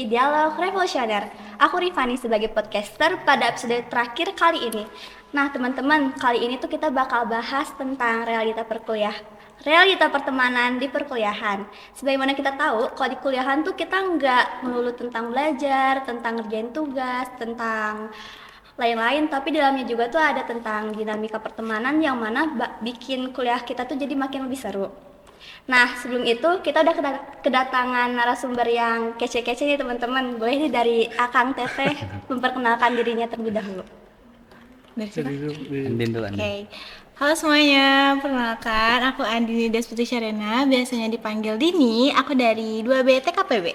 di Dialog Revolusioner. Aku Rifani sebagai podcaster pada episode terakhir kali ini. Nah teman-teman, kali ini tuh kita bakal bahas tentang realita pertemanan di perkuliahan. Sebagaimana kita tahu, kalau di kuliahan tuh kita nggak melulu tentang belajar, tentang ngerjain tugas, tentang lain-lain, tapi di dalamnya juga tuh ada tentang dinamika pertemanan yang mana bikin kuliah kita tuh jadi makin lebih seru. Nah, sebelum itu kita udah kedatangan narasumber yang kece-kece nih teman-teman. Boleh nih dari Akang Teteh memperkenalkan dirinya terlebih dahulu. Dari sana? Andin dulu, Andin. Oke. Halo semuanya, perkenalkan aku Andini Desputi Syarena, biasanya dipanggil Dini. Aku dari 2B TKPB.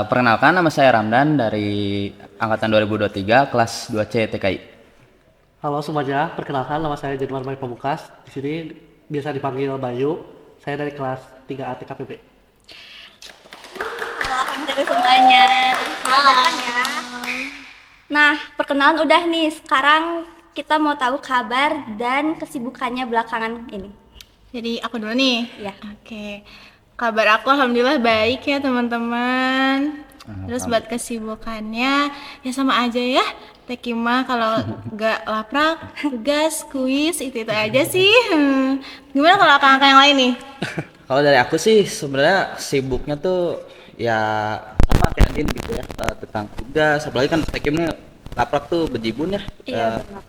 Perkenalkan, nama saya Ramdan dari angkatan 2023 kelas 2C TKI. Halo semuanya, perkenalkan nama saya Januar Mai Pamungkas. Di sini biasa dipanggil Bayu. Saya dari kelas 3A TKPB. Halo semuanya. Selamat ya. Nah, perkenalan udah nih. Sekarang kita mau tahu kabar dan kesibukannya belakangan ini. Jadi aku dulu nih. Iya. Oke. Kabar aku alhamdulillah baik ya teman-teman. Terus buat kesibukannya ya sama aja ya. Tekima kalau nggak laprak, tugas, kuis itu aja sih. Gimana kalau kakak yang lain nih? Kalau dari aku sih sebenarnya sibuknya tuh ya sama kayak Andin gitu ya, tentang tugas, apalagi kan tekimnya laprak tuh bejibun ya. Iya, benar.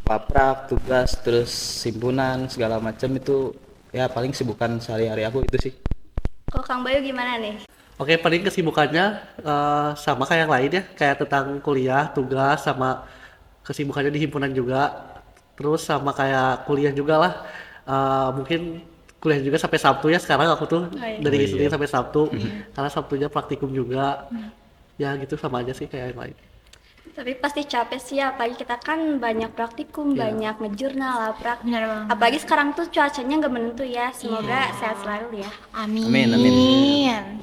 Laprak, tugas, terus simpunan segala macam itu ya paling sibukan sehari-hari aku itu sih. Kalau Kang Bayu gimana nih? Oke, paling kesibukannya sama kayak yang lain ya, kayak tentang kuliah, tugas, sama kesibukannya di himpunan juga. Terus sama kayak kuliah juga lah. Mungkin kuliah juga sampai Sabtu ya sekarang aku tuh dari Senin sampai Sabtu. Karena Sabtunya praktikum juga. Ya gitu sama aja sih kayak yang lain. Tapi pasti capek sih ya, apalagi kita kan banyak praktikum, banyak ngejurnal, laprak. Benar banget. Apalagi sekarang tuh cuacanya nggak menentu ya, semoga sehat selalu ya. Amin. Amin.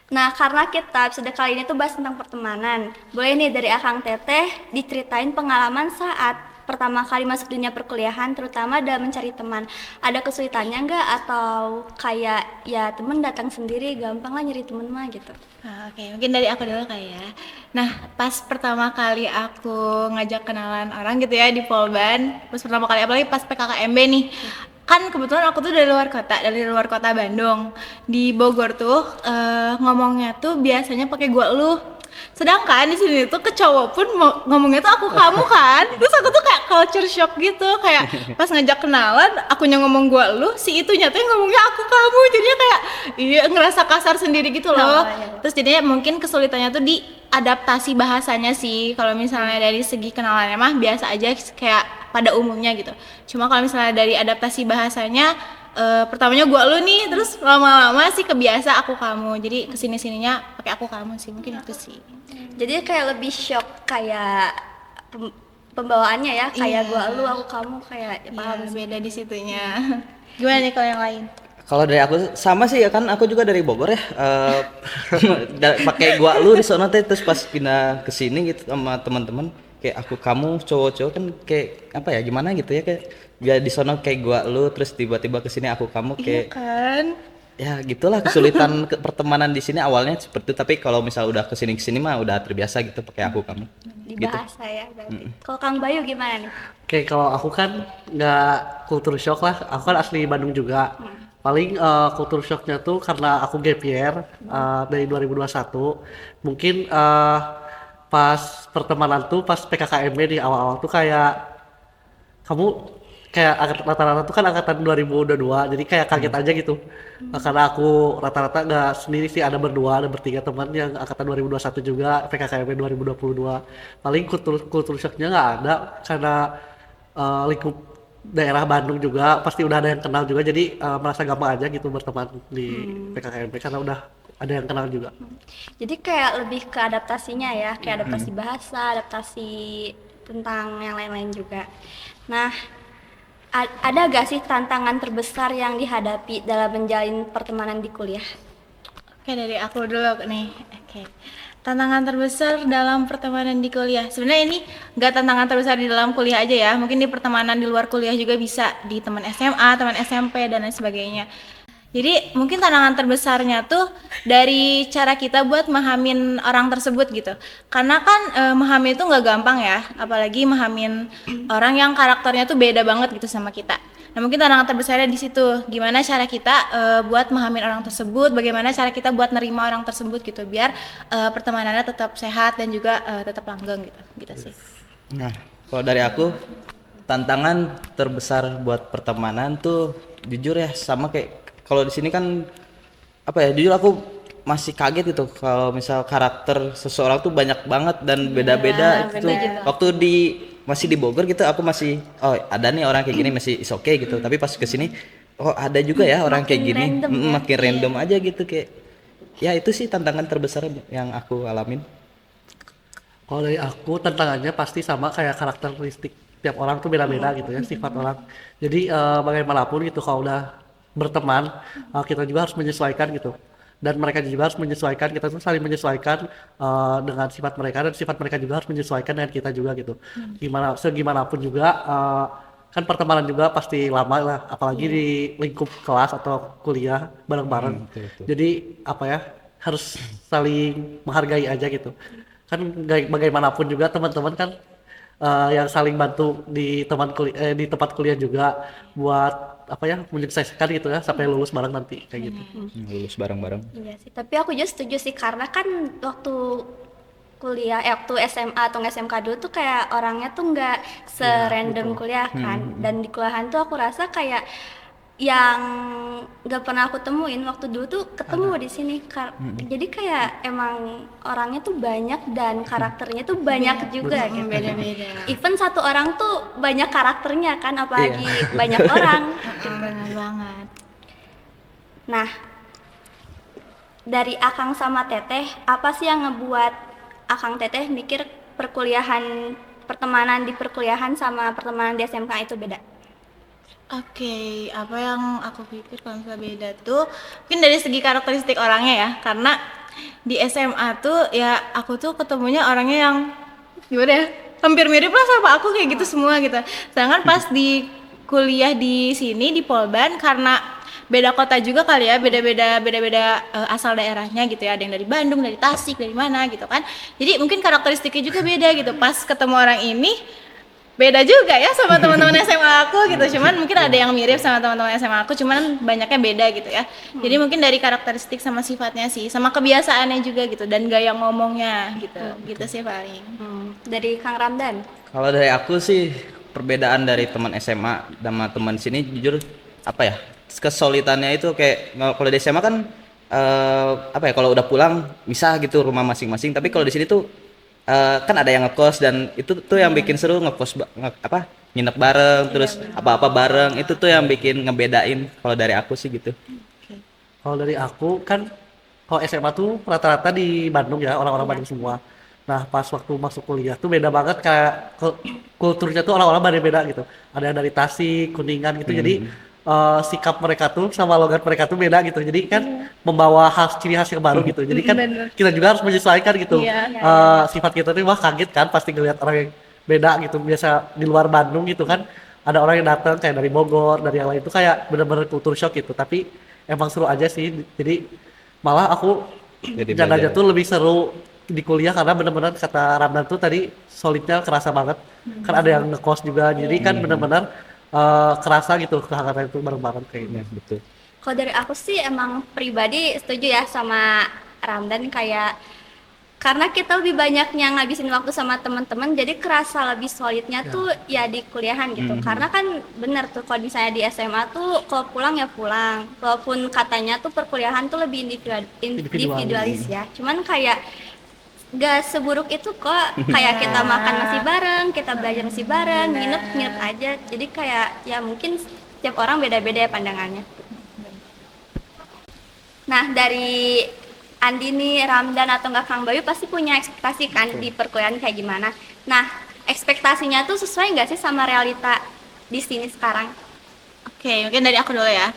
Nah, karena kita episode kali ini tuh bahas tentang pertemanan, boleh nih dari Akang Teteh diceritain pengalaman saat pertama kali masuk dunia perkuliahan, terutama dalam mencari teman. Ada kesulitannya nggak atau kayak ya temen datang sendiri, gampang lah nyari temen mah gitu. Oke, mungkin dari aku dulu kali ya. Nah, pas pertama kali aku ngajak kenalan orang gitu ya di Polban, pas pertama kali apalagi pas PKKMB nih. Kan kebetulan aku tuh dari luar kota Bandung. Di Bogor tuh ngomongnya tuh biasanya pakai gua lu. Sedangkan di sini tuh ke cowok pun ngomongnya tuh aku kamu kan. Terus aku tuh kayak culture shock gitu, kayak pas ngajak kenalan akunya ngomong gua lu, si itunya tuh ngomongnya aku kamu. Jadinya kayak iya ngerasa kasar sendiri gitu loh. Terus jadinya mungkin kesulitannya tuh di adaptasi bahasanya sih. Kalau misalnya dari segi kenalannya mah biasa aja kayak pada umumnya gitu. Cuma kalau misalnya dari adaptasi bahasanya pertamanya gua lu nih, terus lama-lama sih kebiasa aku kamu. Jadi kesini-sininya pakai aku kamu sih, mungkin itu sih. Jadi kayak lebih shock kayak pembawaannya ya, kayak gua lu, aku kamu, kayak ya, paham sih. Beda di situnya. Gimana nih kalau yang lain? Kalau dari aku sama sih ya kan, aku juga dari Bogor ya. Pakai gua lu di sono teh, terus pas pindah ke sini gitu sama teman-teman kayak aku kamu cowok-cowok kan kayak apa ya gimana gitu ya, kayak biar di sono kayak gua lu, terus tiba-tiba ke sini aku kamu kayak Iya kan? ya gitulah kesulitan pertemanan di sini awalnya seperti itu, tapi kalau misal udah kesini mah udah terbiasa gitu pakai aku kamu Di gitu. bahasa ya berarti. Kalau Kang Bayu gimana nih? Oke, kalau aku kan nggak culture shock lah. Aku kan asli Bandung juga. Paling culture shocknya tuh karena aku gap year dari 2021. Mungkin pas pertemanan tuh pas PKKMB di awal-awal tuh kayak kamu kayak rata-rata tuh kan angkatan 2022, jadi kayak kaget aja gitu. Karena aku rata-rata nggak sendiri sih, ada berdua, ada bertiga teman yang angkatan 2021 juga, PKKMB 2022. Paling kultur shocknya nggak ada karena lingkup daerah Bandung juga pasti udah ada yang kenal juga, jadi merasa gampang aja gitu berteman di PKKMB karena udah ada yang kenal juga. Jadi kayak lebih ke adaptasinya ya, kayak adaptasi bahasa, adaptasi tentang yang lain-lain juga. Nah, ada gak sih tantangan terbesar yang dihadapi dalam menjalin pertemanan di kuliah? Oke, dari aku dulu nih. Oke. Tantangan terbesar dalam pertemanan di kuliah. Sebenarnya ini nggak tantangan terbesar di dalam kuliah aja ya. Mungkin di pertemanan di luar kuliah juga bisa, di teman SMA, teman SMP dan lain sebagainya. Jadi mungkin tantangan terbesarnya tuh dari cara kita buat memahamin orang tersebut gitu. Karena kan memahami itu nggak gampang ya, apalagi memahamin orang yang karakternya tuh beda banget gitu sama kita. Nah mungkin tantangan terbesarnya di situ, gimana cara kita buat memahamin orang tersebut, bagaimana cara kita buat nerima orang tersebut gitu, biar pertemanannya tetap sehat dan juga tetap langgeng gitu sih. Nah, kalau dari aku tantangan terbesar buat pertemanan tuh jujur ya sama kayak kalau di sini kan apa ya, jujur aku masih kaget gitu kalau misal karakter seseorang tuh banyak banget dan beda-beda gitu. Waktu masih di Bogor gitu aku masih ada nih orang kayak gini masih is okay gitu, tapi pas kesini ada juga ya orang kayak gini random ya. makin random aja gitu kayak ya itu sih tantangan terbesar yang aku alamin. Kalau dari aku tantangannya pasti sama kayak karakteristik tiap orang tuh beda-beda gitu ya sifat orang. Jadi bagaimanapun gitu kalau udah berteman kita juga harus menyesuaikan gitu. Dan mereka juga harus menyesuaikan, kita tuh saling menyesuaikan dengan sifat mereka dan sifat mereka juga harus menyesuaikan dengan kita juga gitu. Segimanapun juga kan pertemanan juga pasti lama lah, apalagi di lingkup kelas atau kuliah bareng-bareng. Jadi apa ya, harus saling menghargai aja gitu. Kan bagaimanapun juga teman-teman kan yang saling bantu di di tempat kuliah juga buat apa ya, menyukseskan gitu ya sampai lulus bareng nanti kayak gitu. Lulus bareng-bareng. Iya sih, tapi aku juga setuju sih karena kan waktu kuliah, waktu SMA atau SMK dulu tuh kayak orangnya tuh nggak serandom kuliah kan, dan di kuliahan tuh aku rasa kayak yang nggak pernah aku temuin waktu dulu tuh ketemu di sini. Jadi kayak emang orangnya tuh banyak dan karakternya tuh banyak juga gitu. Beda-beda. Even satu orang tuh banyak karakternya kan, apalagi banyak orang. Benar banget. Nah, dari Akang sama Teteh, apa sih yang ngebuat Akang Teteh mikir pertemanan di perkuliahan sama pertemanan di SMK itu beda? Oke, apa yang aku pikir kalau misalnya beda tuh mungkin dari segi karakteristik orangnya ya, karena di SMA tuh ya aku tuh ketemunya orangnya yang gimana ya, hampir mirip lah sama aku kayak gitu semua gitu. Sedangkan pas di kuliah di sini di Polban, karena beda kota juga kali ya, beda-beda asal daerahnya gitu ya, ada yang dari Bandung, dari Tasik, dari mana gitu kan. Jadi mungkin karakteristiknya juga beda gitu. Pas ketemu orang ini beda juga ya sama teman-teman SMA aku gitu, cuman mungkin ada yang mirip sama teman-teman SMA aku, cuman banyaknya beda gitu ya. Jadi mungkin dari karakteristik sama sifatnya sih, sama kebiasaannya juga gitu, dan gaya ngomongnya gitu sih paling. Dari Kang Ramdan? Kalau dari aku sih perbedaan dari teman SMA sama teman sini jujur apa ya, kesulitannya itu kayak kalau di SMA kan apa ya, kalau udah pulang misah gitu rumah masing-masing, tapi kalau di sini tuh kan ada yang ngekos dan itu tuh yang bikin seru, ngekos nginep bareng terus apa-apa bareng, itu tuh yang bikin ngebedain kalau dari aku sih gitu. Kalau dari aku kan kalau SMA tuh rata-rata di Bandung ya, orang-orang Bandung semua. Nah pas waktu masuk kuliah tuh beda banget, kayak kulturnya tuh orang-orang beda-beda gitu. Ada yang dari Tasik, Kuningan gitu, jadi sikap mereka tuh sama logat mereka tuh beda gitu. Jadi kan membawa ciri khas yang baru gitu. Jadi kan kita juga harus menyesuaikan gitu. Sifat kita tuh wah kaget kan pasti ngeliat orang yang beda gitu. Biasa di luar Bandung gitu kan ada orang yang datang kayak dari Bogor, dari yang lain itu kayak bener-bener culture shock gitu. Tapi emang seru aja sih. Jadi malah aku aja tuh lebih seru di kuliah karena bener-bener kata Ramdan tuh tadi solidnya kerasa banget. Kan ada yang ngekos juga. Jadi kan bener-bener kerasa gitu kehangatan itu bareng-bareng kayaknya. Betul. Kalau dari aku sih emang pribadi setuju ya sama Ramdan, kayak karena kita lebih banyaknya ngabisin waktu sama teman-teman, jadi kerasa lebih solidnya tuh ya di kuliahan gitu. Karena kan bener tuh kalau misalnya di SMA tuh kalau pulang ya pulang, walaupun katanya tuh perkuliahan tuh lebih individualis ya, cuman kayak gak seburuk itu kok. Kayak kita makan masih bareng, kita belajar masih bareng, nginep aja. Jadi kayak ya mungkin setiap orang beda-beda ya pandangannya. Nah dari Andi nih, Ramdan atau enggak Kang Bayu pasti punya ekspektasi kan di perkuliahan kayak gimana. Nah ekspektasinya tuh sesuai nggak sih sama realita di sini sekarang? Oke, mungkin dari aku dulu ya.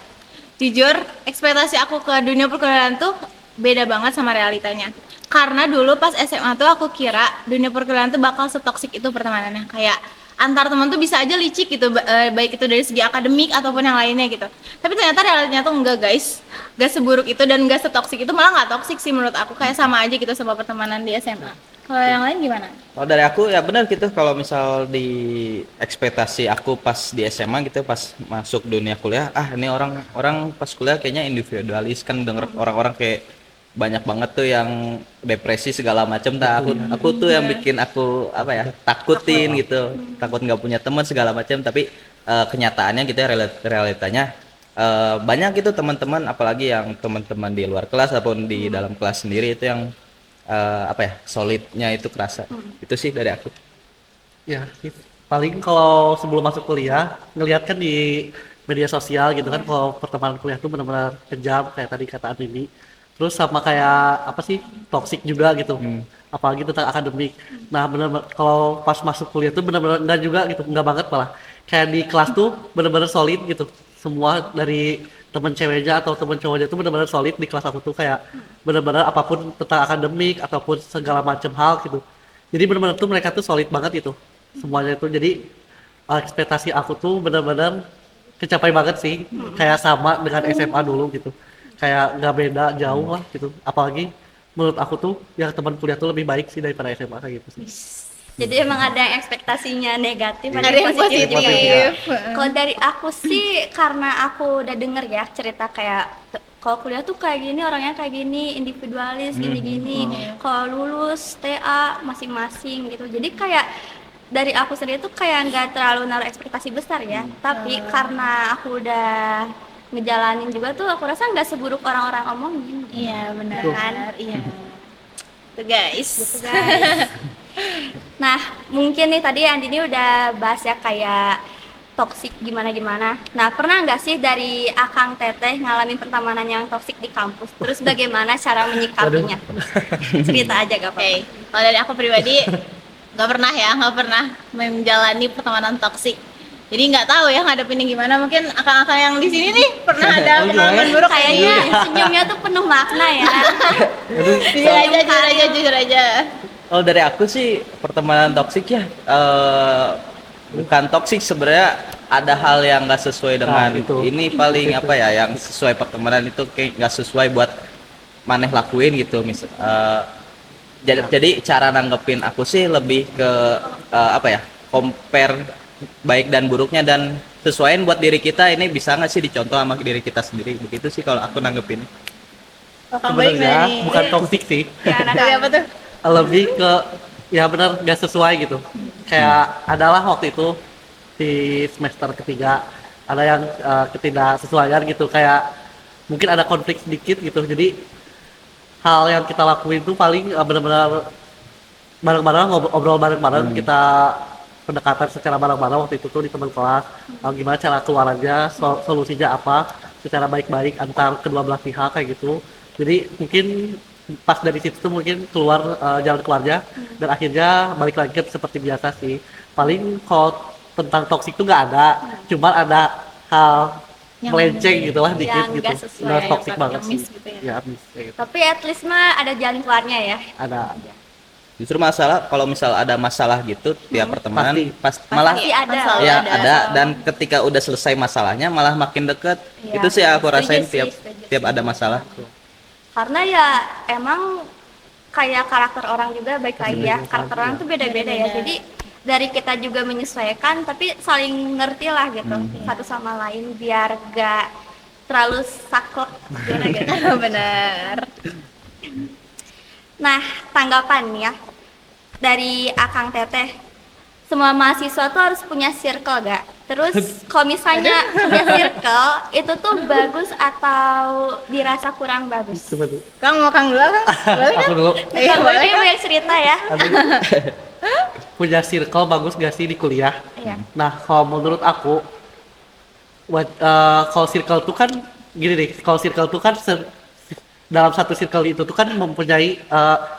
Jujur, ekspektasi aku ke dunia perkuliahan tuh beda banget sama realitanya. Karena dulu pas SMA tuh aku kira dunia perkuliahan tuh bakal setoksik itu pertemanannya. Kayak antar teman tuh bisa aja licik gitu, baik itu dari segi akademik ataupun yang lainnya gitu. Tapi ternyata realitanya tuh enggak guys, gak seburuk itu dan gak setoksik itu, malah gak toksik sih menurut aku, kayak sama aja gitu sama pertemanan di SMA. Kalau yang lain gimana? Kalau dari aku ya benar gitu, kalau misal di ekspektasi aku pas di SMA gitu, pas masuk dunia kuliah, ini orang pas kuliah kayaknya individualis, kan denger orang-orang kayak banyak banget tuh yang depresi segala macam. Aku tuh yang bikin aku apa ya, takutin gitu, takut nggak punya teman segala macam. Tapi kenyataannya gitu ya, realitanya banyak gitu teman-teman, apalagi yang teman-teman di luar kelas ataupun di dalam kelas sendiri itu yang apa ya, solidnya itu kerasa. Itu sih dari aku. Ya, paling kalau sebelum masuk kuliah ngelihat kan di media sosial gitu kan, kalau pertemanan kuliah tuh benar-benar kejam kayak tadi kata Andini. Terus sama kayak apa sih, toksik juga gitu, apalagi tentang akademik. Nah benar-benar kalau pas masuk kuliah tuh benar-benar enggak juga gitu, enggak banget malah. Kayak di kelas tuh benar-benar solid gitu. Semua dari temen ceweknya atau temen cowoknya tuh benar-benar solid di kelas aku tuh, kayak benar-benar apapun tentang akademik ataupun segala macam hal gitu. Jadi benar-benar tuh mereka tuh solid banget itu semuanya itu. Jadi ekspektasi aku tuh benar-benar kecapai banget sih, kayak sama dengan SMA dulu gitu, kayak nggak beda jauh lah gitu. Apalagi menurut aku tuh yang teman kuliah tuh lebih baik sih daripada SMA kayak gitu sih. Jadi emang ada yang ekspektasinya negatif, ada Ada yang positif. Kalau dari aku sih, karena aku udah denger ya cerita kayak kalau kuliah tuh kayak gini, orangnya kayak gini, individualis, gini-gini. Kalau lulus TA masing-masing gitu. Jadi kayak dari aku sendiri tuh kayak nggak terlalu naruh ekspektasi besar ya. Tapi karena aku udah ngejalanin juga tuh, aku rasa nggak seburuk orang-orang omongin. Iya benar. Kan? Iya. Tuh guys. Gitu guys. Nah, mungkin nih tadi Andini udah bahas ya kayak toksik gimana-gimana. Nah, pernah nggak sih dari Akang Teteh ngalamin pertemanan yang toksik di kampus? Terus bagaimana cara menyikapinya? Cerita aja gak apa-apa. Oke, kalau dari aku pribadi nggak pernah menjalani pertemanan toksik. Jadi nggak tahu ya ngadepinnya gimana. Mungkin akang-akang yang di sini nih pernah ada pengalaman buruk Kayaknya senyumnya tuh penuh makna ya. Jujur aja. Kalau dari aku sih pertemanan toksik ya bukan toksik sebenarnya, ada hal yang nggak sesuai dengan itu. ini paling apa ya, yang sesuai pertemanan itu kayak nggak sesuai buat maneh lakuin gitu. Jadi cara nanggepin aku sih lebih ke apa ya, compare baik dan buruknya dan sesuaiin buat diri kita, ini bisa nggak sih dicontoh sama diri kita sendiri. Begitu sih kalau aku nanggepin. Sebenarnya bukan toksik sih, Dari apa tuh? lebih ke ya benar nggak sesuai gitu. Kayak adalah waktu itu di semester ketiga ada yang ketidaksesuaian gitu, kayak mungkin ada konflik sedikit gitu. Jadi hal yang kita lakuin tuh paling benar-benar bareng-bareng, ngobrol bareng-bareng, kita pendekatan secara bareng-bareng waktu itu tuh di teman kelas, gimana cara keluarannya, solusinya apa secara baik-baik antar kedua belah pihak kayak gitu. Jadi mungkin pas dari situ tuh mungkin keluar jalan keluarnya, dan akhirnya balik lagi ke seperti biasa sih. Paling kalau tentang toksik tuh nggak ada, cuma ada hal Yang melenceng gitu lah dikit yang gitu, nggak sesuai, nggak toksik yang banget sih miss gitu ya. ya miss kayak gitu. Tapi at least mah ada jalan keluarnya ya. Ada Justru masalah kalau misal ada masalah gitu tiap pertemanan malah Pasti ada. Selalu ya ada. ada, dan ketika udah selesai masalahnya malah makin deket. Iya, Itu sih aku setuju rasain sih, tiap setuju. tiap ada masalah. Karena ya emang kayak karakter orang juga baik lagi ya. Beda-beda, Karakter orang iya. tuh beda-beda ya. Jadi dari kita juga menyesuaikan, tapi saling ngerti lah gitu satu sama lain biar gak terlalu saklek gimana gitu. Benar. Nah, tanggapan ya dari Akang Teteh, semua mahasiswa tuh harus punya circle gak? Terus kalau misalnya punya circle itu tuh bagus atau dirasa kurang bagus? coba tuh Kang mau Kang dulu Kang? Boleh kan? aku dulu. Iya Boleh boleh. banyak cerita ya. Punya circle bagus gak sih di kuliah? Iya. Nah, kalau menurut aku, kalau circle tuh kan gini deh, kalau circle tuh kan dalam satu circle itu tuh kan mempunyai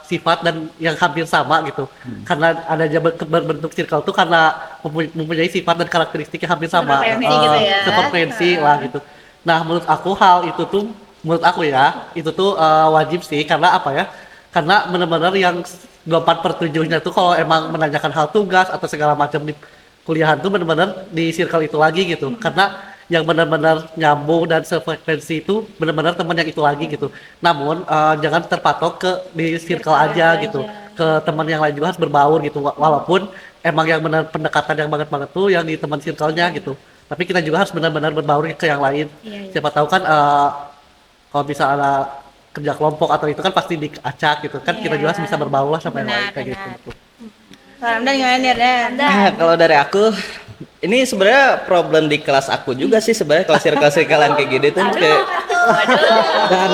sifat dan yang hampir sama gitu. Karena adanya berbentuk circle tuh karena mempunyai sifat dan karakteristik yang hampir sama. Sefrekuensi gitu ya. Sefrekuensi lah gitu. Nah, menurut aku hal itu tuh, menurut aku ya, itu tuh wajib sih, karena apa ya? Karena benar-benar yang 24/7-nya tuh kalau emang menanyakan hal tugas atau segala macam kuliahan tuh benar-benar di circle itu lagi gitu. Karena yang benar-benar nyambung dan sefrekuensi itu benar-benar teman yang itu lagi gitu. Namun jangan terpatok ke di circle aja gitu. Ke teman yang lain juga harus berbaur gitu. Walaupun emang yang benar pendekatan yang banget-banget tuh yang di teman circle-nya gitu. Tapi kita juga harus benar-benar berbaur ke yang lain. Siapa tahu kan kalau bisa ada kerja kelompok atau itu kan pasti diacak gitu kan, kita juga harus bisa berbaur lah sama yang lain kayak gitu. Kalau Ramdan gimana nih, Ramdan? Nah, kalau dari aku ini sebenarnya problem di kelas aku juga sih sebenarnya kalau circle-circlean kayak gini tuh kayak dan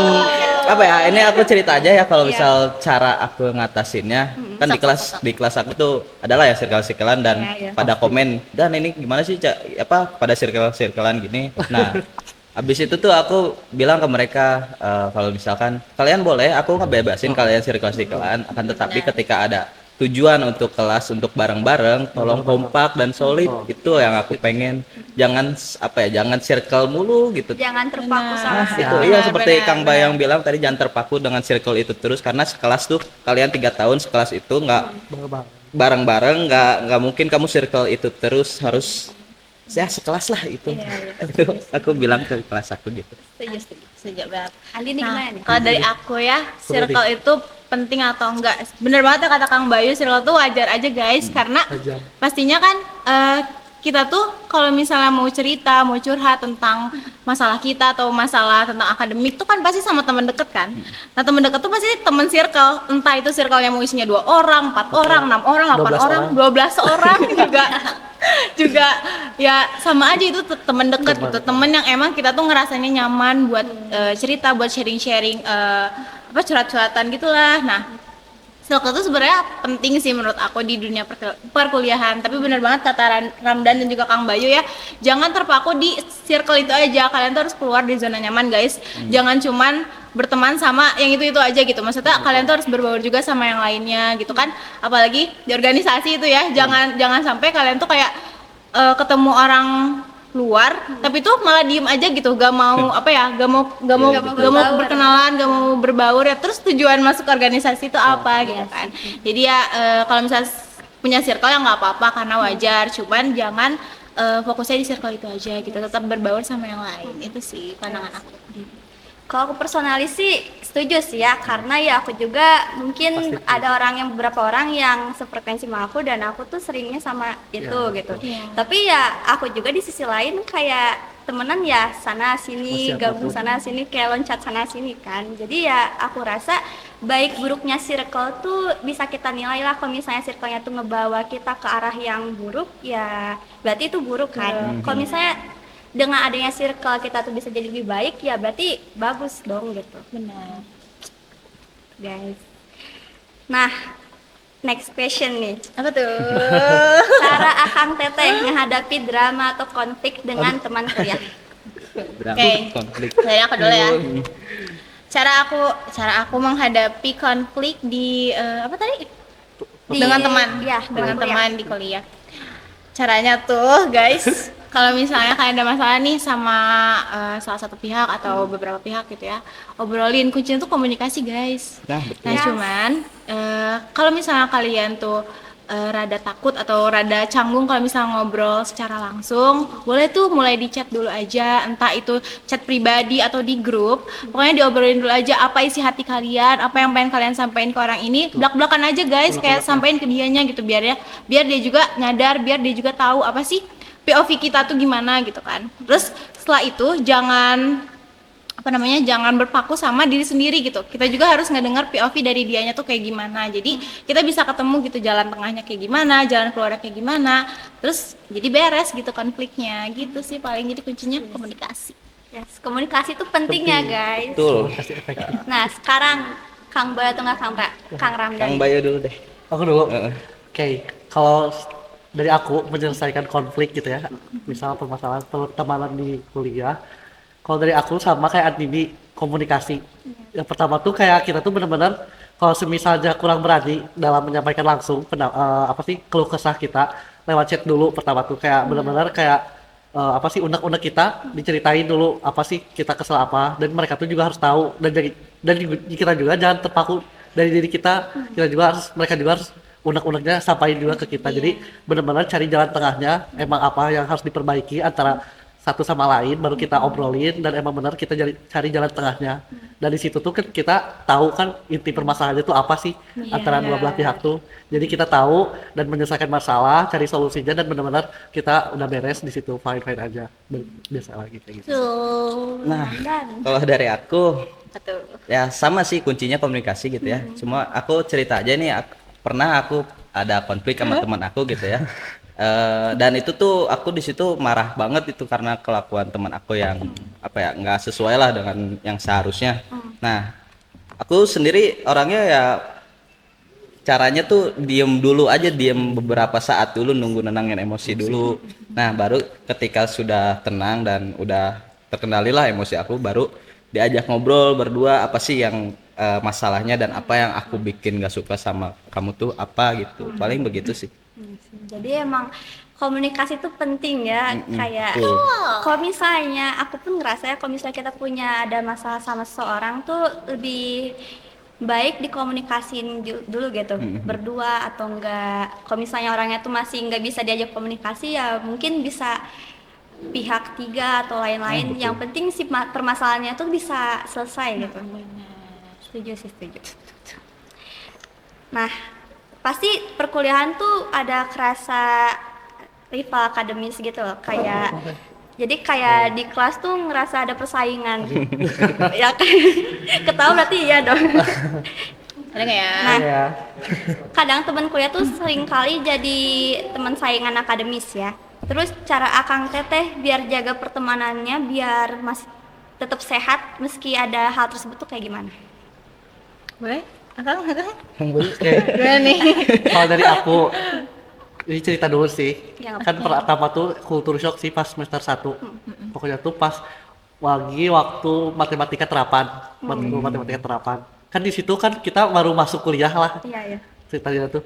apa ya, ini aku cerita aja ya kalau misal cara aku ngatasinnya kan di kelas aku tuh adalah ya circle-circlean dan pada komen dan ini gimana sih pada circle-circlean gini. Nah, habis itu tuh aku bilang ke mereka kalau misalkan kalian boleh aku ngebebasin kalian circle-circlean, akan tetapi ketika ada tujuan untuk kelas untuk bareng-bareng tolong kompak dan solid, itu yang aku pengen. Jangan jangan circle mulu gitu, Jangan terpaku sama itu iya seperti Kang Bayang bilang tadi, jangan terpaku dengan circle itu terus karena sekelas tuh kalian 3 tahun sekelas itu nggak bareng-bareng, nggak mungkin kamu circle itu terus, harus ya sekelas lah itu. Itu aku bilang ke kelas aku gitu. Setuju banget. Andi nih gimana nih? Kalau dari aku ya, circle itu penting atau enggak? Bener banget ya kata Kang Bayu, circle tuh wajar aja guys, karena pastinya kan kita tuh kalau misalnya mau cerita, mau curhat tentang masalah kita atau masalah tentang akademik tuh kan pasti sama teman deket kan. Nah teman deket tuh pasti teman circle, entah itu circle yang mau isinya 2 orang, 4 orang, 6 orang, 8 orang, 12 orang juga ya sama aja, itu teman dekat gitu, teman yang emang kita tuh ngerasanya nyaman buat cerita, buat sharing-sharing curhat-curhatan gitulah. Nah, circle itu sebenarnya penting sih menurut aku di dunia perkuliahan. Tapi benar banget kata Ramdan dan juga Kang Bayu ya, jangan terpaku di circle itu aja. Kalian tuh harus keluar di zona nyaman guys. Jangan cuman berteman sama yang itu aja gitu. Maksudnya kalian tuh harus berbaur juga sama yang lainnya gitu kan. Apalagi di organisasi itu ya. Jangan sampai kalian tuh kayak ketemu orang luar tapi tuh malah diem aja gitu, gak mau gak mau berkenalan, gak mau berbaur ya. Terus tujuan masuk organisasi itu apa gitu kan. Jadi ya kalau misalnya punya circle ya nggak apa-apa karena wajar, cuman jangan fokusnya di circle itu aja gitu, tetap berbaur sama yang lain. Itu sih pandangan aku. Kalau aku personalis sih setuju sih ya, karena ya aku juga mungkin ada beberapa orang yang sefrekuensi sama aku dan aku tuh seringnya sama itu gitu. Tapi ya aku juga di sisi lain kayak temenan ya sana sini, gabung sana sini, kayak loncat sana sini kan. Jadi ya aku rasa baik buruknya circle tuh bisa kita nilai lah. Kalau misalnya circle-nya tuh ngebawa kita ke arah yang buruk ya berarti itu buruk kan. Kalau misalnya dengan adanya circle kita tuh bisa jadi lebih baik ya berarti bagus dong gitu. Benar Guys, nah next question nih, apa tuh? cara Akang Teteh menghadapi drama atau konflik dengan teman kuliah. Konflik. Dari aku dulu ya. Cara aku menghadapi konflik di dengan teman, dengan teman di kuliah. Caranya tuh guys, kalau misalnya kayak ada masalah nih sama salah satu pihak atau beberapa pihak gitu ya, obrolin. Kuncinya tuh komunikasi guys. Nah cuman kalau misalnya kalian tuh rada takut atau rada canggung kalau misalnya ngobrol secara langsung, boleh tuh mulai di chat dulu aja, entah itu chat pribadi atau di grup. Pokoknya diobrolin dulu aja apa isi hati kalian, apa yang pengen kalian sampaikan ke orang ini, belak-belakan aja guys, kayak sampein ke dianya gitu, biar dia juga nyadar, biar dia juga tahu apa sih POV kita tuh gimana gitu kan. Terus setelah itu jangan berpaku sama diri sendiri gitu. Kita juga harus ngedengar POV dari dianya tuh kayak gimana. Jadi kita bisa ketemu gitu jalan tengahnya kayak gimana, jalan keluarnya kayak gimana. Terus jadi beres gitu konfliknya. Gitu sih paling, jadi kuncinya komunikasi. Yes, komunikasi itu penting ya guys. Betul. Nah sekarang Kang Bayu atau nggak Kang Ramdan? Kang Bayu dulu deh. Aku dulu. Oke, kalau dari aku menyelesaikan konflik gitu ya, misal permasalahan pertemanan di kuliah, kalau dari aku sama kayak Adini, komunikasi. Yang pertama tuh kayak kita tuh benar-benar kalau semisalnya kurang berani dalam menyampaikan langsung keluh kesah kita, lewat chat dulu. Pertama tuh kayak benar-benar kayak unek-unek kita diceritain dulu apa sih kita kesel apa, dan mereka tuh juga harus tahu, dan kita juga jangan terpaku dari diri kita. Mereka juga harus unek-uneknya sampaikan juga ke kita. Jadi benar-benar cari jalan tengahnya, emang apa yang harus diperbaiki antara satu sama lain, baru kita obrolin dan emang benar kita cari jalan tengahnya. Dan di situ tuh kan kita tahu kan inti permasalahannya tuh apa sih antara dua belah pihak tuh. Jadi kita tahu dan menyelesaikan masalah, cari solusinya dan benar-benar kita udah beres di situ, fine aja. Biasa lagi kayak gitu. Tuh. Nah, Dan kalau dari aku Betul. ya sama sih kuncinya komunikasi gitu ya. Cuma aku cerita aja nih, pernah aku ada konflik sama teman aku gitu ya. Dan itu tuh aku di situ marah banget itu karena kelakuan teman aku yang apa ya nggak sesuai lah dengan yang seharusnya. Nah, aku sendiri orangnya ya caranya tuh diem dulu aja, diem beberapa saat dulu, nunggu nenangin emosi dulu. Nah, baru ketika sudah tenang dan udah terkendali lah emosi aku, baru diajak ngobrol berdua apa sih yang masalahnya dan apa yang aku bikin gak suka sama kamu tuh apa gitu. Paling begitu sih. jadi emang komunikasi itu penting ya, kayak Betul. kalau misalnya aku pun ngerasa ya kalau misalnya kita punya ada masalah sama seseorang tuh lebih baik dikomunikasin dulu gitu, berdua atau enggak. Kalau misalnya orangnya tuh masih nggak bisa diajak komunikasi ya mungkin bisa pihak tiga atau lain-lain. Yang penting si permasalahannya tuh bisa selesai gitu. Setuju sih, setuju. Nah, pasti perkuliahan tuh ada kerasa rival akademis gitu loh, kayak jadi kayak di kelas tuh ngerasa ada persaingan. Ya kan? Ketawa berarti iya dong. Ada nggak ya? Nah, Ya. kadang teman kuliah tuh sering kali jadi teman saingan akademis ya. Terus cara Akang Teteh biar jaga pertemanannya biar masih tetap sehat meski ada hal tersebut tuh kayak gimana? Boleh? Akang? Oke. Gimana nih? Kalau dari aku ini cerita dulu sih. Ya, Kan pertama tuh kultur shock sih pas semester 1. Pokoknya tuh pas waktu matematika terapan. Matematika terapan. Kan di situ kan kita baru masuk kuliah lah Iya, iya. ceritanya tuh.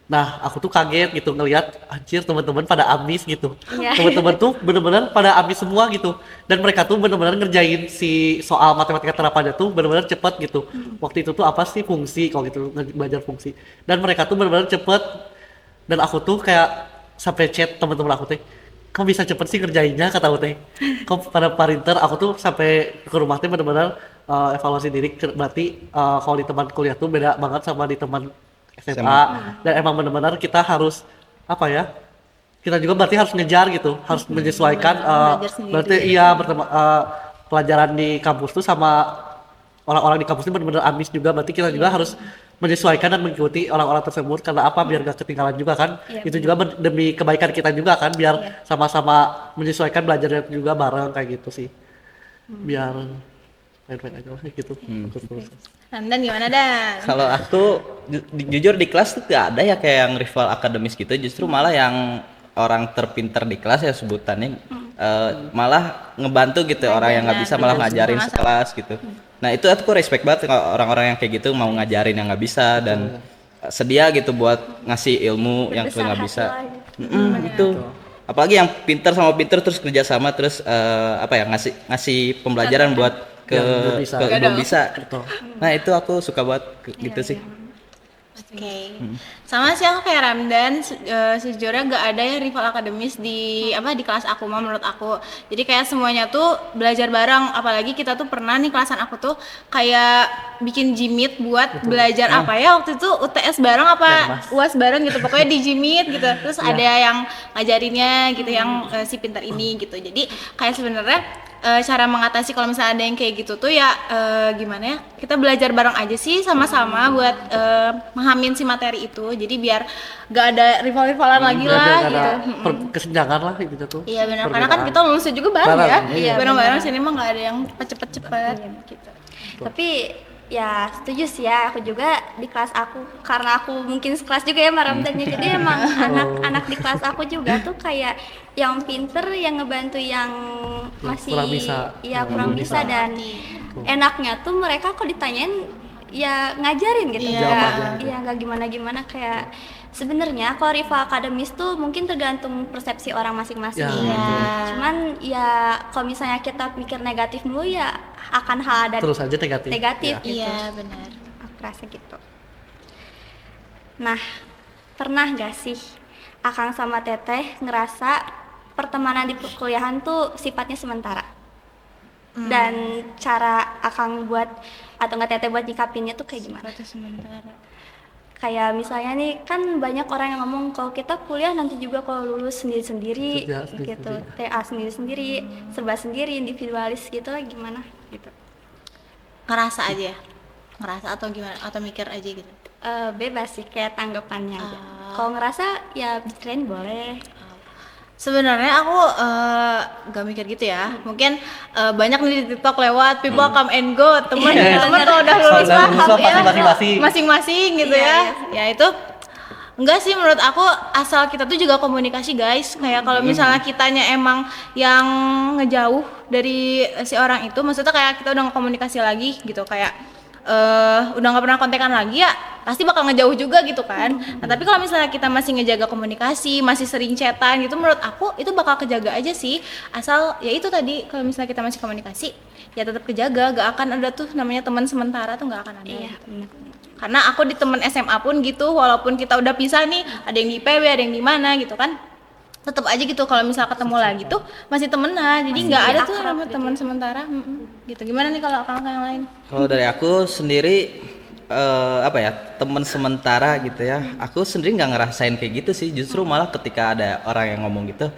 Nah, aku tuh kaget gitu ngelihat anjir teman-teman pada ambis gitu. Iya. Teman-teman tuh bener-bener pada ambis semua gitu. Dan mereka tuh bener-bener ngerjain si soal matematika terapannya tuh bener-bener cepet gitu. Waktu itu tuh apa sih fungsi kalau gitu belajar fungsi. Dan mereka tuh bener-bener cepet. Dan aku tuh kayak sampai chat teman-teman aku teh, kamu bisa cepet sih ngerjainnya kata aku teh. Kok pada parinter aku tuh sampai ke rumah teh bener-bener evaluasi diri berarti kalau di teman kuliah tuh beda banget sama di teman SMA. Dan emang benar-benar kita harus apa ya, kita juga berarti harus ngejar gitu, harus menyesuaikan Belajar sendiri. berarti iya pelajaran di kampus tuh sama orang-orang di kampus ini benar-benar ambis juga, berarti kita juga harus menyesuaikan dan mengikuti orang-orang tersebut karena apa, biar gak ketinggalan juga kan. Iya, Itu juga demi kebaikan kita juga kan, biar sama-sama menyesuaikan belajarnya juga bareng kayak gitu sih, biar main-main aja lah gitu. Dan gimana Dan? Kalau aku jujur di kelas tuh gak ada ya kayak yang rival akademis gitu, justru malah yang orang terpinter di kelas ya sebutannya malah ngebantu gitu, orang yang nggak bisa malah ngajarin sekelas gitu. Nah itu aku respect banget kalau orang-orang yang kayak gitu mau ngajarin yang nggak bisa dan sedia gitu buat ngasih ilmu yang Berbesar nggak hati bisa. lah gitu. Itu apalagi yang pinter sama pinter terus kerjasama terus apa ya ngasih pembelajaran buat ke Yang belum bisa. ke belum bisa. Betul. Nah itu aku suka banget gitu sih. Oke, sama sih aku kayak Ramdan, sejujurnya gak ada ya rival akademis di di kelas aku mah menurut aku. Jadi kayak semuanya tuh belajar bareng, apalagi kita tuh pernah nih kelasan aku tuh kayak bikin Jimit buat belajar apa ya waktu itu UTS bareng apa UAS bareng gitu, pokoknya di Jimit gitu. Terus ada yang ngajarinnya gitu, yang si pintar ini gitu. Jadi kayak sebenarnya cara mengatasi kalau misalnya ada yang kayak gitu tuh ya gimana ya, kita belajar bareng aja sih sama-sama buat memahamin si materi itu, jadi biar gak ada rival-rivalan lagi lah gitu. Kesenjangan lah gitu tuh. Iya benar, karena kan kita lulusnya juga bareng Bareng, ya, iya, bareng-bareng sini mah gak ada yang cepet-cepet gitu. Tapi ya setuju sih ya, aku juga di kelas aku, karena aku mungkin sekelas juga ya sama Ramdannya, jadi emang anak-anak di kelas aku juga tuh kayak yang pinter, yang ngebantu yang masih kurang bisa. ya Yang kurang belum bisa, bisa. dan enaknya tuh mereka kok ditanyain ya ngajarin gitu, Iya. Jawab aja. ya nggak gimana-gimana. Kayak sebenarnya kalau rival akademis tuh mungkin tergantung persepsi orang masing-masing. Ya, Cuman ya kalau misalnya kita mikir negatif mulu ya akan hal ada Terus aja negatif. negatif Ya. gitu. Iya benar. Aku rasa gitu. Nah, pernah gak sih Akang sama Teteh ngerasa pertemanan di perkuliahan tuh sifatnya sementara? Dan cara Akang buat atau nggak Teteh buat nyikapinnya tuh kayak gimana? Waktu sementara. Kayak misalnya nih kan banyak orang yang ngomong kalau kita kuliah nanti juga kalau lulus sendiri-sendiri Kerja gitu, sendiri-sendiri. TA sendiri-sendiri, serba sendiri, individualis gitu lah gimana gitu. Ngerasa aja, ngerasa atau gimana, atau mikir aja gitu. Bebas sih kayak tanggapannya aja. Ah. Kalau ngerasa ya diceritain boleh. Sebenarnya aku gak mikir gitu ya. Mungkin banyak nih di TikTok lewat people come and go, teman-teman kalau udah lulus Udah lulus paham ya masing-masing. masing-masing gitu Iya, ya. Ya itu enggak sih, menurut aku asal kita tuh juga komunikasi guys. Kayak kalau misalnya kitanya emang yang ngejauh dari si orang itu, maksudnya kayak kita udah komunikasi lagi gitu, kayak udah nggak pernah kontekan lagi ya pasti bakal ngejauh juga gitu kan. Nah tapi kalau misalnya kita masih ngejaga komunikasi, masih sering chatan gitu, menurut aku itu bakal kejaga aja sih. Asal ya itu tadi, kalau misalnya kita masih komunikasi ya tetap kejaga, gak akan ada tuh namanya teman sementara tuh nggak akan ada. Iya, Gitu. benar. Karena aku di temen SMA pun gitu, walaupun kita udah pisah nih, ada yang di IPB, ada yang di mana gitu kan, tetap aja gitu kalau misal ketemu lagi tuh masih temenan. Jadi nggak ada tuh akrab namanya gitu teman sementara. Gitu. Gimana nih kalau kakak yang lain? Kalau dari aku sendiri apa ya, teman sementara gitu ya, aku sendiri nggak ngerasain kayak gitu sih. Justru malah ketika ada orang yang ngomong gitu,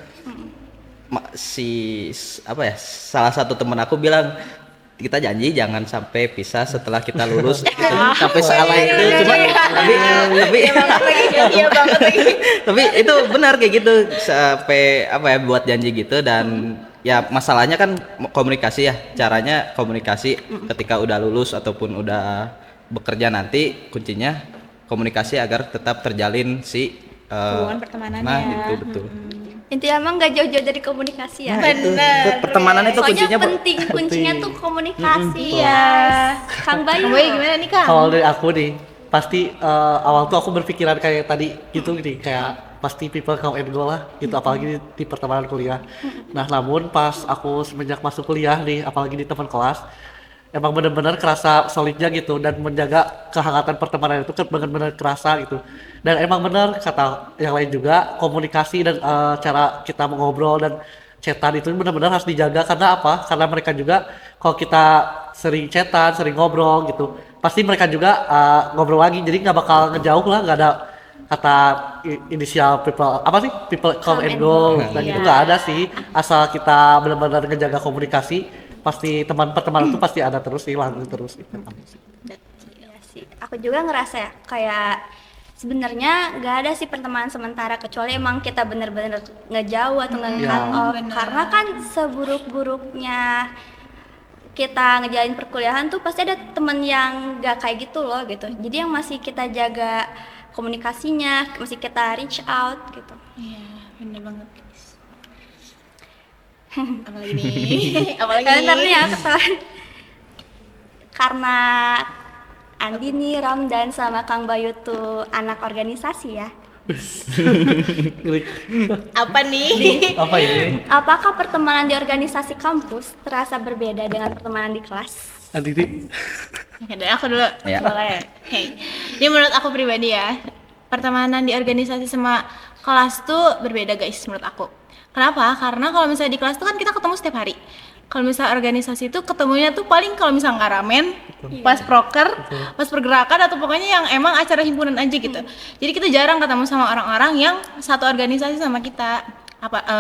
salah satu teman aku bilang kita janji jangan sampai pisah setelah kita lulus gitu. Sampai salah itu cuma tapi Iya banget lagi. tapi itu benar kayak gitu, sampai apa ya, buat janji gitu. Dan ya masalahnya kan komunikasi ya, caranya komunikasi ketika udah lulus ataupun udah bekerja nanti, kuncinya komunikasi agar tetap terjalin si Hubungan pertemanannya. nah gitu betul. Intinya emang nggak jauh-jauh dari komunikasi ya. Nah, itu Bener. pertemanan itu Soalnya kuncinya penting, kuncinya tuh komunikasi. Iya. Kang Bayu. Kang Boy gimana nih Kang? Kalau dari aku nih, pasti awal tuh aku berpikiran kayak tadi gitu nih, kayak pasti people come and go lah gitu, apalagi di pertemanan kuliah. Nah namun pas aku semenjak masuk kuliah nih, apalagi di teman kelas, emang benar-benar kerasa solidnya gitu, dan menjaga kehangatan pertemanan itu kan benar-benar kerasa gitu. Dan emang benar kata yang lain juga, komunikasi dan cara kita ngobrol dan chatan itu benar-benar harus dijaga. Karena apa? Karena mereka juga kalau kita sering chatan, sering ngobrol gitu, pasti mereka juga ngobrol lagi, jadi nggak bakal ngejauh lah, nggak ada kata inisial people apa sih, people come and go dan itu nggak ada sih. Asal kita benar-benar ngejaga komunikasi, pasti teman pertemanan itu pasti ada terus sih, lanjut terus gitu. Iya sih. Aku juga ngerasa ya kayak sebenarnya nggak ada sih pertemanan sementara, kecuali emang kita bener-bener ngejauh atau nge-cut off. Karena kan seburuk-buruknya kita ngejalin perkuliahan tuh pasti ada temen yang nggak kayak gitu loh gitu. Jadi yang masih kita jaga komunikasinya, masih kita reach out gitu. Iya, bener banget guys. Apalagi nih? Apalagi? Ntar nih ya kesalahan. Karena Andi nih, Ramdan sama Kang Bayu tuh anak organisasi ya. Apa nih? Apa ini? Apakah pertemanan di organisasi kampus terasa berbeda dengan pertemanan di kelas? Nanti ini Ya, dari aku dulu. Ya. Boleh. Hey. Ini menurut aku pribadi ya, pertemanan di organisasi sama kelas tuh berbeda guys menurut aku. Kenapa? Karena kalau misalnya di kelas tuh kan kita ketemu setiap hari. Kalau misalnya organisasi itu ketemunya tuh paling kalau misalnya nggak ramen, pas proker, pas pergerakan, atau pokoknya yang emang acara himpunan aja gitu. Jadi kita jarang ketemu sama orang-orang yang satu organisasi sama kita.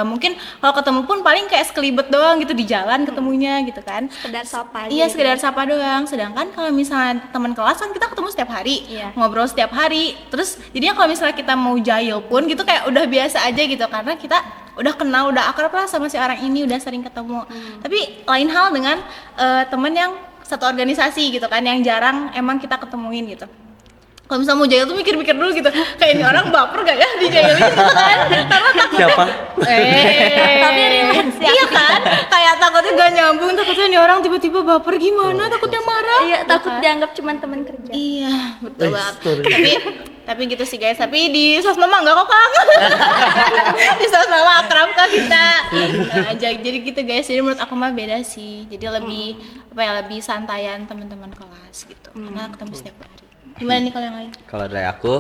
Mungkin kalau ketemu pun paling kayak sekelibet doang gitu di jalan ketemunya gitu kan. Sekedar sapa aja. Iya, gitu. sekedar sapa doang. Sedangkan kalau misalnya teman kelas kan kita ketemu setiap hari, Iya. ngobrol setiap hari. Terus jadinya kalau misalnya kita mau jahil pun gitu kayak udah biasa aja gitu, karena kita udah kenal, udah akrab lah sama si orang ini, udah sering ketemu. Tapi lain hal dengan temen yang satu organisasi gitu kan, yang jarang emang kita ketemuin gitu. Kalau misalnya mau jahil tuh mikir-mikir dulu gitu, kayak ini orang baper gak ya dijailin gitu kan, karena takutnya siapa? Tapi relax ya. iya kan, kayak takutnya gak nyambung, takutnya ini orang tiba-tiba baper gimana, takutnya marah. Iya, takut dianggap cuma teman kerja. Iya, betul banget. Story. Tapi gitu sih guys. Tapi di sosmed mah enggak kok Kang. Di sosmed mah akrab kok kita. Nah, jadi gitu guys. Jadi menurut aku mah beda sih. Jadi lebih lebih santaian teman-teman kelas gitu. Karena ketemu setiap hari. Gimana nih kalau yang lain? Kalau dari aku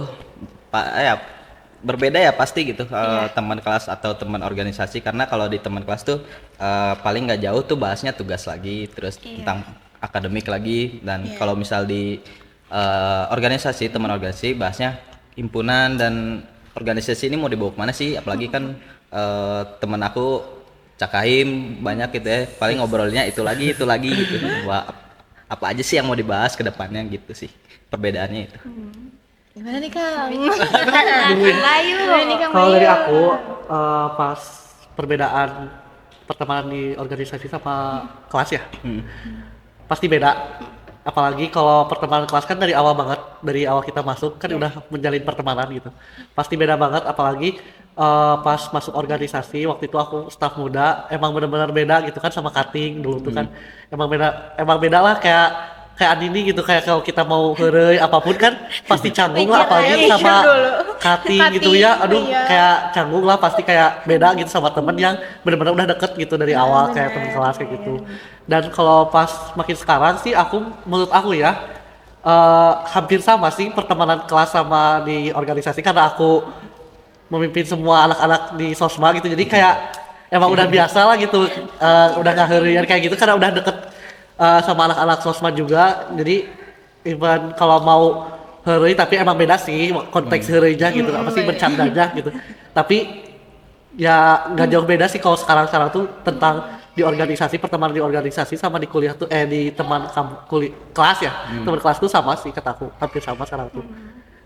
berbeda ya pasti gitu teman kelas atau teman organisasi, karena kalau di teman kelas tuh paling nggak jauh tuh bahasnya tugas lagi, terus tentang akademik lagi, dan kalau misal di organisasi, teman organisasi bahasnya himpunan dan organisasi ini mau dibawa kemana sih, apalagi kan temen aku Cakahim banyak gitu ya, paling ngobrolnya itu lagi gitu. Wah, apa aja sih yang mau dibahas ke depannya gitu sih perbedaannya itu. Gimana nih Kang? Bayu. Gimana nih Kang Kalau dari Bayu? aku pas perbedaan pertemanan di organisasi sama kelas ya, pasti beda. Apalagi kalau pertemanan kelas kan dari awal banget, dari awal kita masuk kan udah menjalin pertemanan gitu. Pasti beda banget, apalagi pas masuk organisasi waktu itu aku staf muda, emang benar-benar beda gitu kan sama cutting dulu tuh kan. Emang beda lah, kayak Andini gitu, kayak kalau kita mau heureuy apapun kan pasti canggung lah, apalagi sama cutting gitu ya. Aduh, kayak canggung lah, pasti kayak beda gitu sama temen yang benar-benar udah deket gitu dari awal, kayak temen kelas kayak gitu. Dan kalau pas makin sekarang sih menurut aku ya hampir sama sih pertemanan kelas sama di organisasi, karena aku memimpin semua anak-anak di Sosma gitu, jadi kayak emang udah biasa lah gitu, udah gak harian kayak gitu karena udah deket sama anak-anak Sosma juga. Jadi even kalau mau heureuy, tapi emang beda sih konteks heureuy-nya gitu, apa sih bercandanya gitu, tapi ya nggak jauh beda sih kalau sekarang tuh tentang di organisasi, pertemanan di organisasi sama di kuliah tuh di teman kelas ya, teman kelas tuh sama sih kataku, hampir sama sekarang tuh,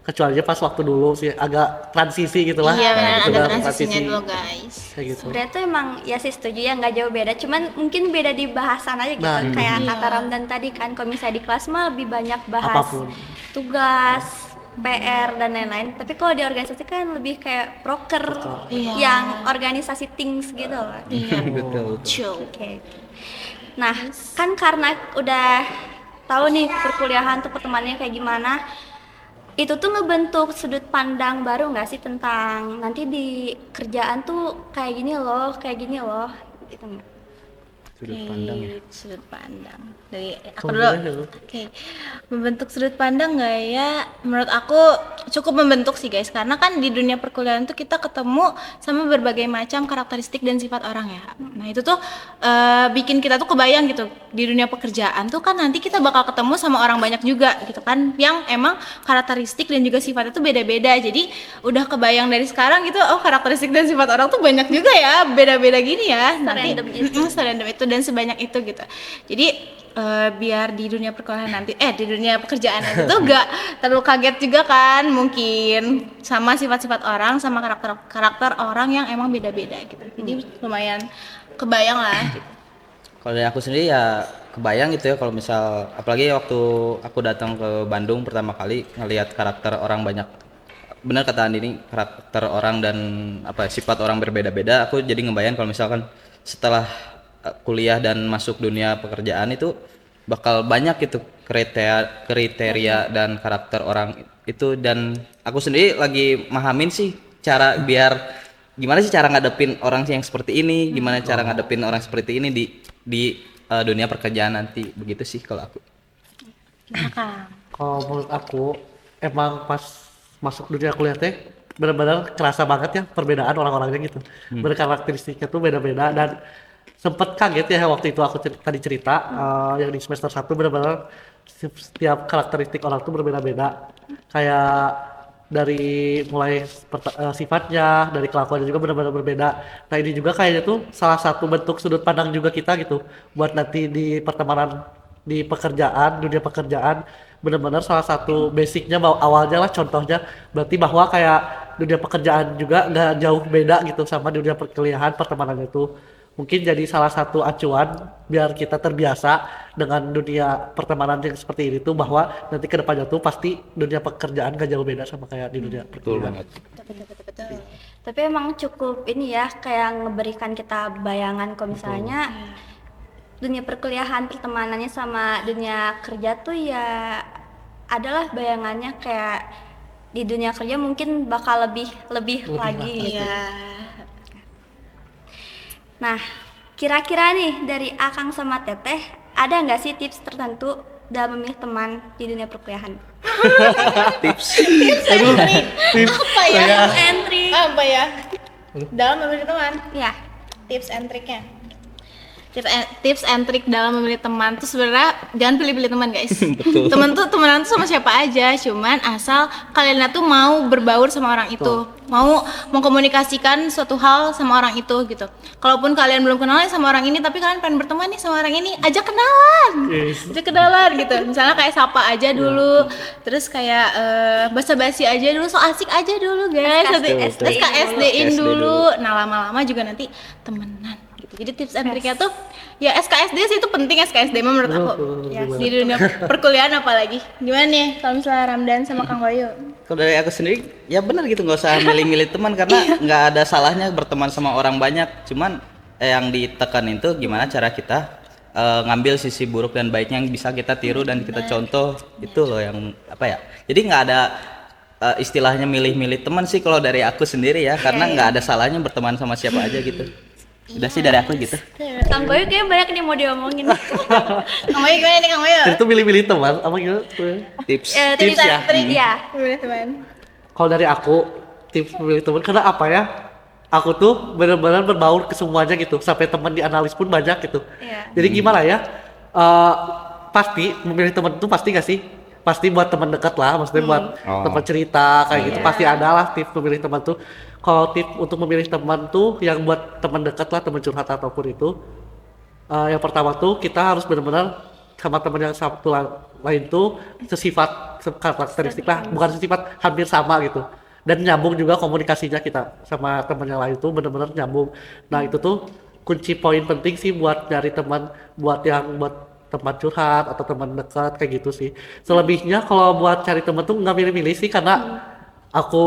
kecuali pas waktu dulu sih agak transisi gitu lah. Iya benar, Gitu ada dah, transisinya dulu guys. kayak gitu. Sebenarnya tuh emang ya sih setuju ya, nggak jauh beda, cuman mungkin beda di bahasan aja gitu. Nah, Kayak kata Ramdan tadi kan, kalau misalnya di kelas mah lebih banyak bahas Apapun. tugas, PR dan lain-lain. Tapi kalau di organisasi kan lebih kayak proker Iya. yang organisasi things gitu loh. Iya. Betul. Chill. Oke. Nah, kan karena udah tahu nih perkuliahan tuh pertemanannya kayak gimana, itu tuh ngebentuk sudut pandang baru nggak sih tentang nanti di kerjaan tuh kayak gini loh, gitu nggak? Sudut pandang ya. Sudut pandang dari aku Kamu dulu. dulu ya, lu. Oke, membentuk sudut pandang nggak ya? Menurut aku cukup membentuk sih guys, karena kan di dunia perkuliahan tuh kita ketemu sama berbagai macam karakteristik dan sifat orang ya. Nah itu tuh bikin kita tuh kebayang gitu, di dunia pekerjaan tuh kan nanti kita bakal ketemu sama orang banyak juga gitu kan, yang emang karakteristik dan juga sifatnya tuh beda-beda. Jadi udah kebayang dari sekarang gitu, oh karakteristik dan sifat orang tuh banyak juga ya, beda-beda gini ya. Nanti Serandom itu. serandom itu dan sebanyak itu gitu. Jadi biar di dunia perkuliahan nanti di dunia pekerjaan nanti tuh gak terlalu kaget juga kan, mungkin sama sifat-sifat orang, sama karakter orang yang emang beda-beda gitu. Jadi lumayan kebayang lah gitu. Kalau dari aku sendiri ya kebayang gitu ya, kalau misal apalagi waktu aku datang ke Bandung pertama kali ngelihat karakter orang banyak, benar kata Andi ini, karakter orang dan sifat orang berbeda-beda. Aku jadi ngebayang kalau misalkan setelah kuliah dan masuk dunia pekerjaan itu bakal banyak gitu kriteria dan karakter orang itu, dan aku sendiri lagi mahamin sih gimana sih cara ngadepin orang yang seperti ini, gimana cara ngadepin orang seperti ini di dunia pekerjaan nanti, begitu sih kalau aku. Gimana Kang? Kalau menurut aku emang pas masuk dunia kuliah teh benar-benar kerasa banget ya perbedaan orang-orangnya gitu. Berkarakteristiknya tuh beda-beda, dan sempet kaget ya waktu itu aku tadi cerita yang di semester 1 benar-benar setiap karakteristik orang tuh berbeda-beda. Kayak dari mulai sifatnya, dari kelakuannya juga benar-benar berbeda. Nah ini juga kayaknya tuh salah satu bentuk sudut pandang juga kita gitu buat nanti di pertemanan, di pekerjaan, dunia pekerjaan, benar-benar salah satu basicnya awalnya lah, contohnya berarti bahwa kayak dunia pekerjaan juga nggak jauh beda gitu sama dunia perkuliahan, pertemanan itu mungkin jadi salah satu acuan biar kita terbiasa dengan dunia pertemanan yang seperti ini tuh, bahwa nanti kedepannya tuh pasti dunia pekerjaan gak jauh beda sama kayak di dunia Betul perkuliahan. banget. Tapi emang cukup ini ya, kayak ngeberikan kita bayangan kalau misalnya dunia perkuliahan pertemanannya sama dunia kerja tuh ya adalah bayangannya kayak di dunia kerja mungkin bakal lebih lagi gitu. Iya. Nah, kira-kira nih dari Akang sama Teteh ada nggak sih tips tertentu dalam memilih teman di dunia perkuliahan? Tips. Aduh, tips Apa ya? saya And trick. Apa ya? Dalam memilih teman. Ya. Tips and triknya. Tips and trick dalam memilih teman tuh sebenarnya jangan pilih-pilih teman guys. Betul. Teman tuh temenan tuh sama siapa aja, cuman asal kalian tuh mau berbaur sama orang itu, mau mengkomunikasikan suatu hal sama orang itu gitu. Kalaupun kalian belum kenal sama orang ini, tapi kalian pengen berteman nih sama orang ini, ajak kenalan, Yes. ajak kenalan gitu. Misalnya kayak sapa aja dulu, terus kayak basa-basi aja dulu, so asik aja dulu guys. Nanti SKSD SKSD-in SKSD dulu. Nah lama-lama juga nanti temenan. Jadi tips and triknya tuh ya SKSD sih itu penting SKSD mah menurut aku. Ya, di dunia perkuliahan apalagi. Gimana nih kalau misalnya Ramdan sama Kang Wayu? Kalau dari aku sendiri ya benar gitu, nggak usah milih-milih teman karena nggak ada salahnya berteman sama orang banyak. Cuman yang ditekan itu gimana cara kita ngambil sisi buruk dan baiknya yang bisa kita tiru dan kita contoh, itu loh yang apa ya. Jadi nggak ada istilahnya milih-milih teman sih kalau dari aku sendiri ya, karena nggak ada salahnya berteman sama siapa aja gitu. Udah sih dari aku gitu. Kang Bayu kayaknya banyak nih mau diomongin. Kang Wayu gimana nih Kang Wayu? Jadi itu milih-milih teman apa gitu. Tips. Tips ya? and trick ya. Memilih teman. Kalau dari aku tips memilih teman karena apa ya? Aku tuh benar-benar berbaur ke semuanya gitu. Sampai teman dianalis pun banyak gitu. Iya. Jadi gimana ya? Pasti memilih teman itu pasti gak sih? Pasti buat teman dekat lah, maksudnya buat Oh. teman cerita kayak gitu. Pasti ada lah tips memilih teman tuh. Kalau tips untuk memilih teman tuh yang buat teman dekat lah, teman curhat ataupun itu. Yang pertama tuh kita harus benar-benar sama teman yang satu lain tuh sesifat, karakteristik lah, bukan sesifat, hampir sama gitu. Dan nyambung juga komunikasinya kita sama teman yang lain tuh benar-benar nyambung. Nah itu tuh kunci poin penting sih buat nyari teman, buat teman curhat atau teman dekat kayak gitu sih. Selebihnya kalau buat cari teman tuh nggak milih-milih sih karena aku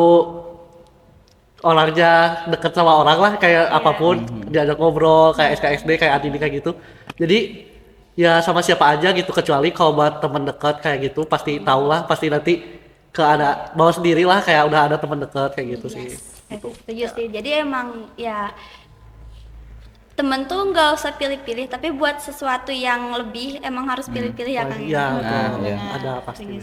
orangnya deket sama orang lah kayak apapun diajak ngobrol kayak SKSD kayak Adini kayak gitu. Jadi ya sama siapa aja gitu, kecuali kalau buat teman dekat kayak gitu pasti tahu lah, pasti nanti ada bawa sendiri lah kayak udah ada teman dekat kayak gitu sih. Setuju sih. Jadi emang ya temen tuh nggak usah pilih-pilih, tapi buat sesuatu yang lebih emang harus pilih-pilih ya Kang. Iya, betul. iya. Ada pasti.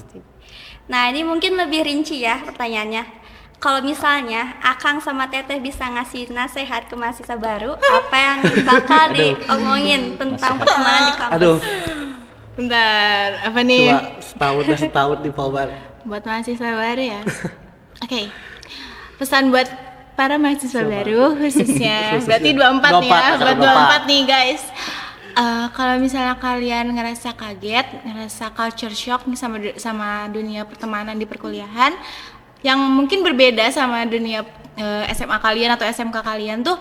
Nah ini mungkin lebih rinci ya pertanyaannya. Kalau misalnya Akang sama Teteh bisa ngasih nasihat ke mahasiswa baru, apa yang bakal diomongin tentang pertemanan di kampus? Aduh, Bentar, apa nih? cuma setahun di Polban. Buat mahasiswa baru ya. Oke. Pesan buat para mahasiswa baru khususnya. Berarti 24 nih ya, 24, buat 24 24 nih guys. Kalau misalnya kalian ngerasa kaget, ngerasa culture shock nih sama dunia pertemanan di perkuliahan yang mungkin berbeda sama dunia SMA kalian atau SMK kalian tuh,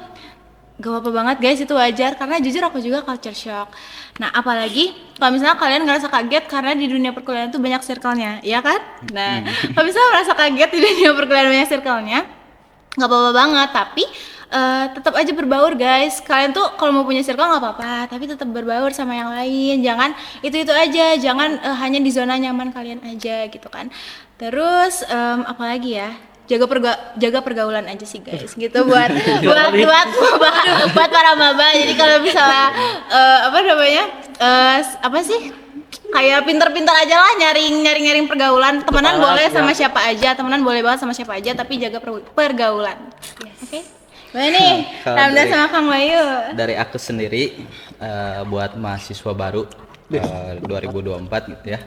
gak apa-apa banget guys, itu wajar karena jujur aku juga culture shock. Nah apalagi kalau misalnya kalian ngerasa kaget karena di dunia perkuliahan tuh banyak circle-nya, ya kan? Nah kalau misalnya merasa kaget di dunia perkuliahan banyak circle-nya, gak apa-apa banget, tapi tetap aja berbaur guys. Kalian tuh kalau mau punya circle nggak apa-apa, tapi tetap berbaur sama yang lain. Jangan itu aja, jangan hanya di zona nyaman kalian aja gitu kan. Terus apalagi ya, jaga pergaulan aja sih guys gitu buat para maba. Jadi kalau misalnya apa sih, kayak pinter-pinter aja lah nyaring pergaulan. Temenan boleh sama siapa aja, temenan boleh banget sama siapa aja, tapi jaga pergaulan. Oke? Mana nih? Kalau Ramdan dari- sama Kang Wayu. Dari aku sendiri buat mahasiswa baru 2024 gitu ya.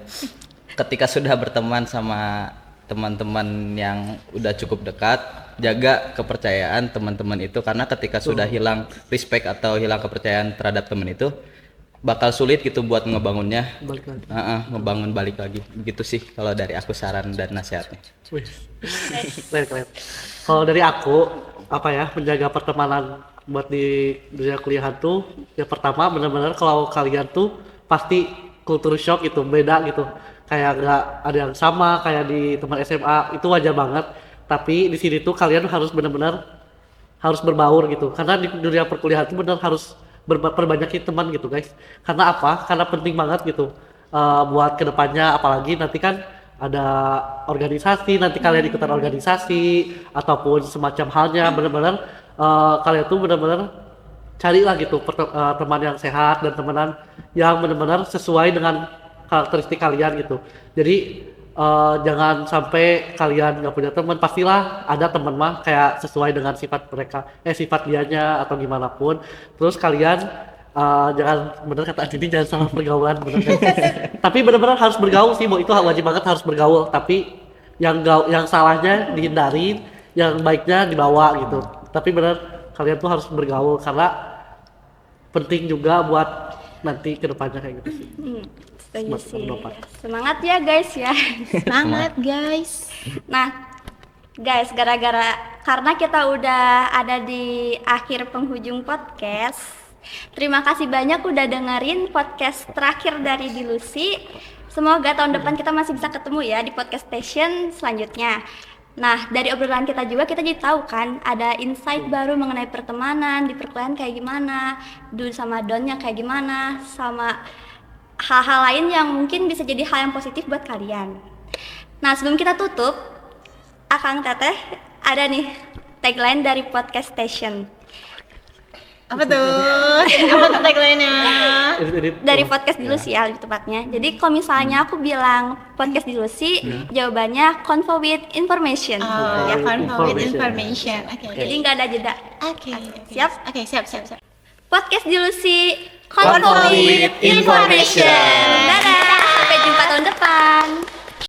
Ketika sudah berteman sama teman-teman yang udah cukup dekat, jaga kepercayaan teman-teman itu, karena ketika sudah hilang respect atau hilang kepercayaan terhadap teman itu bakal sulit gitu buat ngebangunnya. Balik lagi. Ngebangun balik lagi. Gitu sih kalau dari aku saran dan nasihatnya. Wih, keren. Kalau dari aku, apa ya, menjaga pertemanan buat di dunia kuliahan tuh, yang pertama benar-benar kalau kalian tuh pasti culture shock gitu, beda gitu. Kayak nggak ada yang sama kayak di teman SMA, itu wajar banget. Tapi di sini tuh kalian harus benar-benar harus berbaur gitu. Karena di dunia perkuliahan tuh benar harus perbanyakin teman gitu guys. Karena apa? Karena penting banget gitu buat kedepannya, apalagi nanti kan ada organisasi, nanti kalian ikutan organisasi ataupun semacam halnya, benar-benar kalian tuh benar-benar carilah gitu teman yang sehat dan temenan yang benar-benar sesuai dengan karakteristik kalian gitu. Jadi jangan sampai kalian nggak punya teman, pastilah ada teman mah kayak sesuai dengan sifat mereka, sifat dianya atau gimana pun. Terus kalian jangan, bener kata Adini, jangan salah pergaulan, bener kan? Tapi bener-bener harus bergaul sih, itu wajib banget harus bergaul. Tapi yang salahnya dihindarin, yang baiknya dibawa gitu. Tapi bener kalian tuh harus bergaul karena penting juga buat nanti kedepannya kayak gitu sih. Setuju Mas- sih. Bapak. Semangat ya guys ya. Semangat guys. Nah, guys, karena kita udah ada di akhir penghujung podcast. Terima kasih banyak udah dengerin podcast terakhir dari Dilusi. Semoga tahun depan kita masih bisa ketemu ya di podcast station selanjutnya. Nah, dari obrolan kita juga kita jadi tahu kan ada insight baru mengenai pertemanan di perkuliahan kayak gimana, do sama don'tnya kayak gimana, sama hal-hal lain yang mungkin bisa jadi hal yang positif buat kalian. Nah, sebelum kita tutup, Akang Teteh ada nih tagline dari podcast station. Apa tuh? Apa tuh tagline-nya? Dari podcast Dilusi ya lebih tepatnya. Jadi kalau misalnya aku bilang podcast Dilusi, jawabannya convo with information. Oh, Ya, convo with Information. information. Oke. jadi nggak ada jeda. Oke. Siap? Oke, siap. Podcast Dilusi, Convo with information. Dadah, sampai jumpa tahun depan.